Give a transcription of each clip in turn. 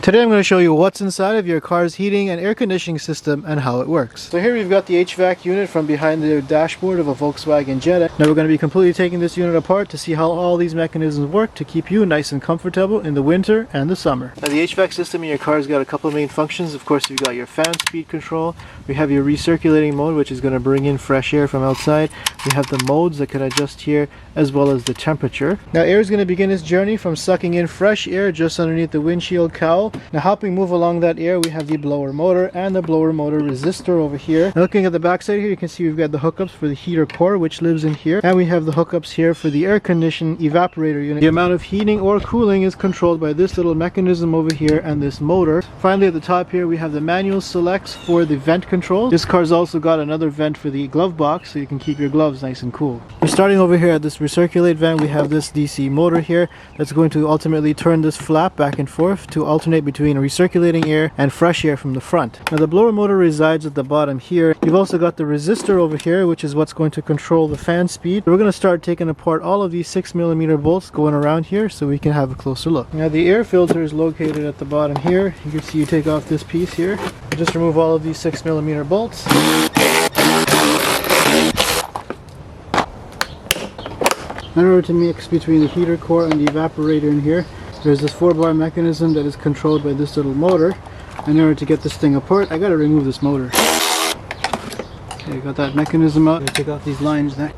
Today I'm going to show you what's inside of your car's heating and air conditioning system and how it works. So here we've got the HVAC unit from behind the dashboard of a Volkswagen Jetta. Now we're going to be completely taking this unit apart to see how all these mechanisms work to keep you nice and comfortable in the winter and the summer. Now the HVAC system in your car has got a couple of main functions. Of course, you've got your fan speed control. We have your recirculating mode, which is going to bring in fresh air from outside. We have the modes that can adjust here, as well as the temperature. Now air is going to begin its journey from sucking in fresh air just underneath the windshield cowl. Now helping move along that air, we have the blower motor and the blower motor resistor over here. Now looking at the back side here, you can see we've got the hookups for the heater core, which lives in here, and we have the hookups here for the air conditioning evaporator unit. The amount of heating or cooling is controlled by this little mechanism over here and this motor. Finally, at the top here we have the manual selects for the vent control. This car's also got another vent for the glove box, so you can keep your gloves nice and cool. We're starting over here at this recirculate vent. We have this DC motor here that's going to ultimately turn this flap back and forth to alternate between recirculating air and fresh air from the front. Now the blower motor resides at the bottom here. You've also got the resistor over here, which is what's going to control the fan speed. We're going to start taking apart all of these 6mm bolts going around here so we can have a closer look. Now the air filter is located at the bottom here. You can see you take off this piece here. Just remove all of these 6mm bolts. In order to mix between the heater core and the evaporator in here, there's this 4-bar mechanism that is controlled by this little motor. In order to get this thing apart, I gotta remove this motor. Okay, got that mechanism out. Take off these lines there.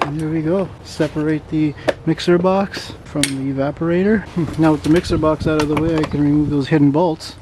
And there we go. Separate the mixer box from the evaporator. Now with the mixer box out of the way, I can remove those hidden bolts.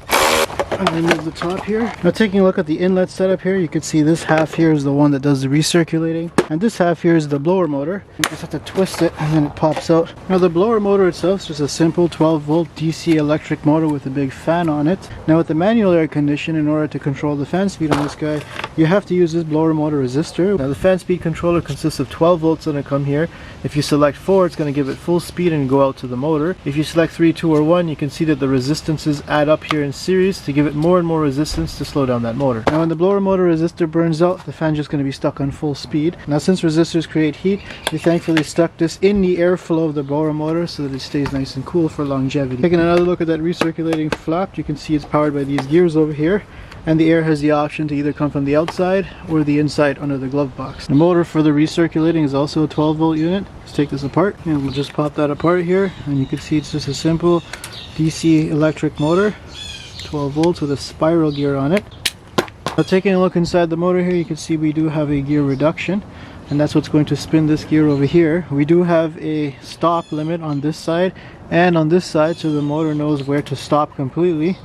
And remove the top here. Now taking a look at the inlet setup here, you can see this half here is the one that does the recirculating, and this half here is the blower motor. You just have to twist it and then it pops out. Now the blower motor itself is just a simple 12-volt DC electric motor with a big fan on it. Now with the manual air condition, in order to control the fan speed on this guy, you have to use this blower motor resistor. Now the fan speed controller consists of 12 volts that come here. If you select 4, it's going to give it full speed and go out to the motor. If you select 3, 2, or 1, you can see that the resistances add up here in series to give it more and more resistance to slow down that motor. Now when the blower motor resistor burns out, the fan's just going to be stuck on full speed. Now since resistors create heat, we thankfully stuck this in the airflow of the blower motor so that it stays nice and cool for longevity. Taking another look at that recirculating flap, you can see it's powered by these gears over here, and the air has the option to either come from the outside or the inside under the glove box. The motor for the recirculating is also a 12-volt unit. Let's take this apart, and we'll just pop that apart here, and you can see it's just a simple DC electric motor, 12 volts with a spiral gear on it. Now taking a look inside the motor here, you can see we do have a gear reduction, and that's what's going to spin this gear over here. We do have a stop limit on this side and on this side, so the motor knows where to stop completely.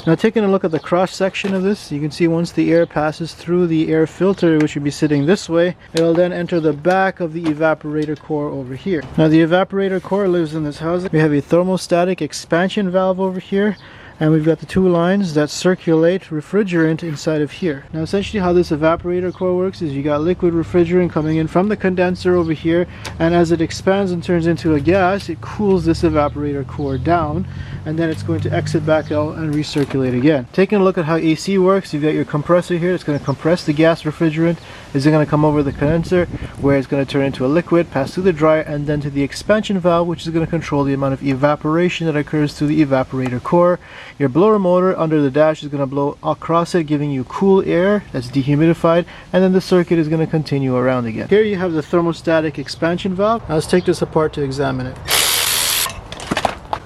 Now taking a look at the cross section of this, you can see once the air passes through the air filter, which would be sitting this way, it will then enter the back of the evaporator core over here. Now the evaporator core lives in this housing. We have a thermostatic expansion valve over here, and we've got the 2 lines that circulate refrigerant inside of here. Now essentially how this evaporator core works is you got liquid refrigerant coming in from the condenser over here, and as it expands and turns into a gas, it cools this evaporator core down, and then it's going to exit back out and recirculate again. Taking a look at how AC works, you've got your compressor here. It's going to compress the gas refrigerant. It's going to come over the condenser, where it's going to turn into a liquid, pass through the dryer, and then to the expansion valve, which is going to control the amount of evaporation that occurs through the evaporator core. Your blower motor under the dash is going to blow across it, giving you cool air that's dehumidified, and then the circuit is going to continue around again. Here you have the thermostatic expansion valve. Now let's take this apart to examine it.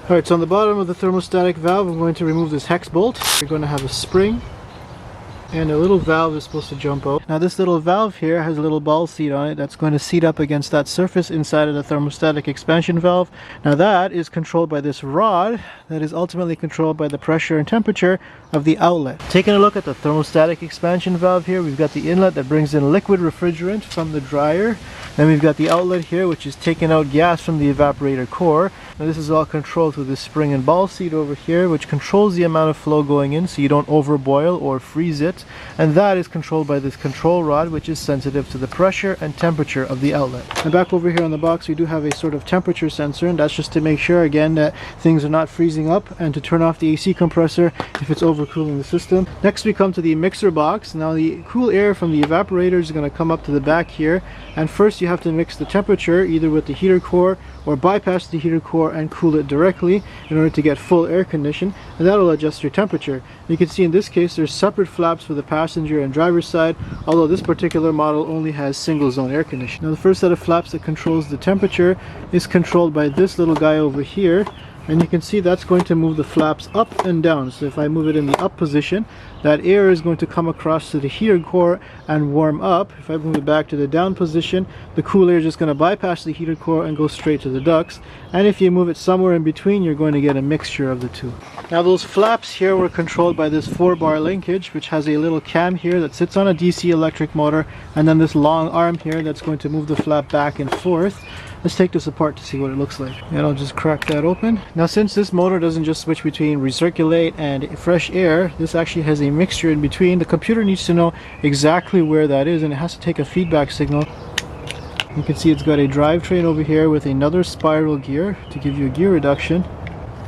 Alright, so on the bottom of the thermostatic valve, I'm going to remove this hex bolt. You're going to have a spring, and a little valve is supposed to jump out. Now this little valve here has a little ball seat on it that's going to seat up against that surface inside of the thermostatic expansion valve. Now that is controlled by this rod that is ultimately controlled by the pressure and temperature of the outlet. Taking a look at the thermostatic expansion valve here, we've got the inlet that brings in liquid refrigerant from the dryer. Then we've got the outlet here, which is taking out gas from the evaporator core. Now this is all controlled through this spring and ball seat over here, which controls the amount of flow going in so you don't overboil or freeze it. And that is controlled by this control rod, which is sensitive to the pressure and temperature of the outlet. And back over here on the box, we do have a sort of temperature sensor, and that's just to make sure again that things are not freezing up, and to turn off the AC compressor if it's overcooling the system. Next we come to the mixer box. Now the cool air from the evaporator is going to come up to the back here, and first you have to mix the temperature either with the heater core or bypass the heater core and cool it directly in order to get full air condition, and that will adjust your temperature. You can see in this case there's separate flaps for the passenger and driver's side, although this particular model only has single zone air conditioning. Now the first set of flaps that controls the temperature is controlled by this little guy over here, and you can see that's going to move the flaps up and down. So if I move it in the up position, that air is going to come across to the heater core and warm up. If I move it back to the down position, the cool air is just going to bypass the heater core and go straight to the ducts. And if you move it somewhere in between, you're going to get a mixture of the two. Now those flaps here were controlled by this 4-bar linkage, which has a little cam here that sits on a DC electric motor, and then this long arm here that's going to move the flap back and forth. Let's take this apart to see what it looks like. And I'll just crack that open. Now since this motor doesn't just switch between recirculate and fresh air, this actually has a mixture in between. The computer needs to know exactly where that is, and it has to take a feedback signal. You can see it's got a drivetrain over here with another spiral gear to give you a gear reduction.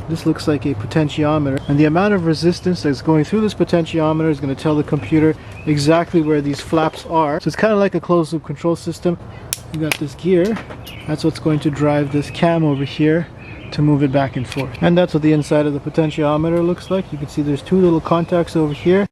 This looks like a potentiometer, and the amount of resistance that's going through this potentiometer is going to tell the computer exactly where these flaps are. So it's kind of like a closed loop control system. You got this gear, that's what's going to drive this cam over here to move it back and forth. And that's what the inside of the potentiometer looks like. You can see there's two little contacts over here.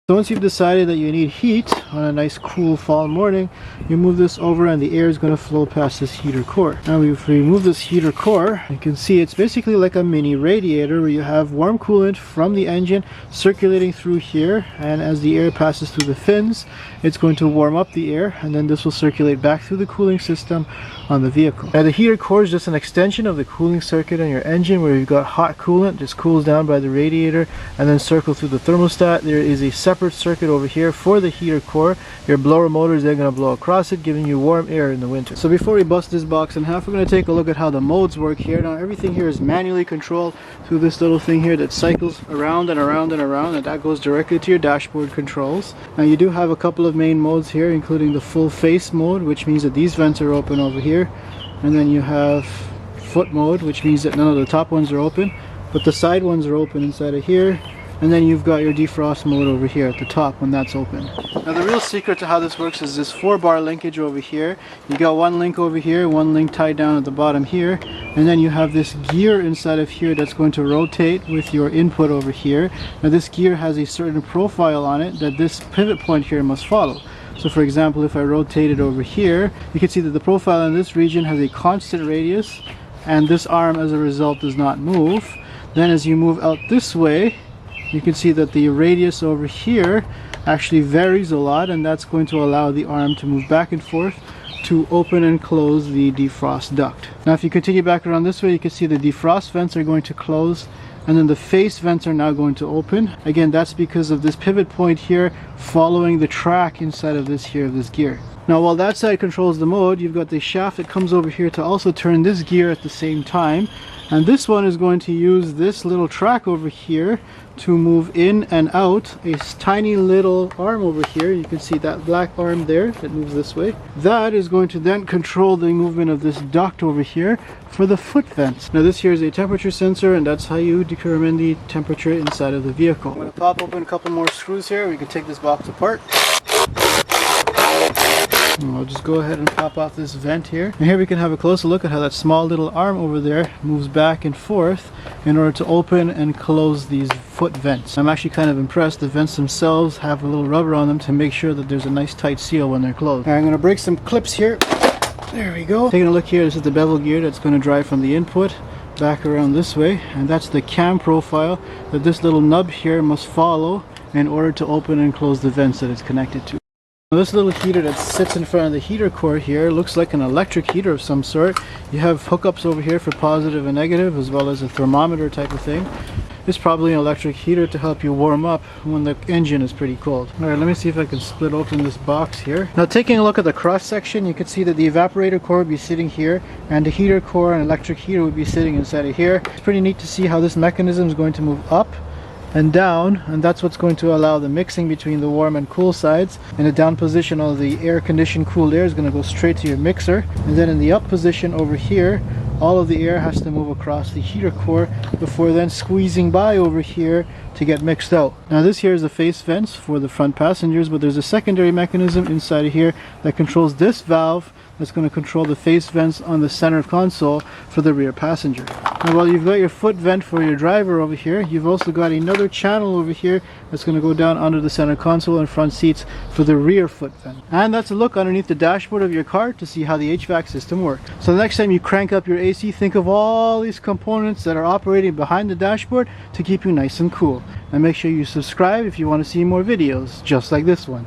So once you've decided that you need heat on a nice cool fall morning, you move this over and the air is going to flow past this heater core. Now if we remove this heater core, you can see it's basically like a mini radiator where you have warm coolant from the engine circulating through here, and as the air passes through the fins, it's going to warm up the air, and then this will circulate back through the cooling system on the vehicle. Now the heater core is just an extension of the cooling circuit on your engine, where you've got hot coolant just cools down by the radiator and then circle through the thermostat. There is a separate circuit over here for the heater core. Your blower motors, they're going to blow across it, giving you warm air in the winter. So before we bust this box in half, we're going to take a look at how the modes work here. Now everything here is manually controlled through this little thing here that cycles around and around and around, and that goes directly to your dashboard controls. Now you do have a couple of main modes here, including the full face mode, which means that these vents are open over here, and then you have foot mode, which means that none of the top ones are open, but the side ones are open inside of here. And then you've got your defrost mode over here at the top when that's open. Now the real secret to how this works is this 4-bar linkage over here. You got one link over here, one link tied down at the bottom here, and then you have this gear inside of here that's going to rotate with your input over here. Now this gear has a certain profile on it that this pivot point here must follow. So for example, if I rotate it over here, you can see that the profile in this region has a constant radius, and this arm as a result does not move. Then as you move out this way, you can see that the radius over here actually varies a lot, and that's going to allow the arm to move back and forth to open and close the defrost duct. Now if you continue back around this way, you can see the defrost vents are going to close, and then the face vents are now going to open. Again, that's because of this pivot point here following the track inside of this gear. Now while that side controls the mode, you've got the shaft that comes over here to also turn this gear at the same time, and this one is going to use this little track over here to move in and out a tiny little arm over here. You can see that black arm there that moves this way. That is going to then control the movement of this duct over here for the foot vents. Now this here is a temperature sensor, and that's how you determine the temperature inside of the vehicle. I'm going to pop open a couple more screws here. We can take this box apart. And I'll just go ahead and pop off this vent here. And here we can have a closer look at how that small little arm over there moves back and forth in order to open and close these foot vents. I'm actually kind of impressed. The vents themselves have a little rubber on them to make sure that there's a nice tight seal when they're closed. All right, I'm going to break some clips here. There we go. Taking a look here, this is the bevel gear that's going to drive from the input back around this way, and that's the cam profile that this little nub here must follow in order to open and close the vents that it's connected to. This little heater that sits in front of the heater core here looks like an electric heater of some sort. You have hookups over here for positive and negative, as well as a thermometer type of thing. It's probably an electric heater to help you warm up when the engine is pretty cold. Alright, let me see if I can split open this box here. Now taking a look at the cross section, you can see that the evaporator core would be sitting here, and the heater core and electric heater would be sitting inside of here. It's pretty neat to see how this mechanism is going to move up and down, and that's what's going to allow the mixing between the warm and cool sides. In the down position, all the air conditioned cooled air is going to go straight to your mixer, and then in the up position over here, all of the air has to move across the heater core before then squeezing by over here to get mixed out. Now this here is the face vents for the front passengers, but there's a secondary mechanism inside of here that controls this valve that's going to control the face vents on the center console for the rear passenger. Now while you've got your foot vent for your driver over here, you've also got another channel over here that's going to go down under the center console and front seats for the rear foot vent. And that's a look underneath the dashboard of your car to see how the HVAC system works. So the next time you crank up your AC, think of all these components that are operating behind the dashboard to keep you nice and cool. And make sure you subscribe if you want to see more videos just like this one.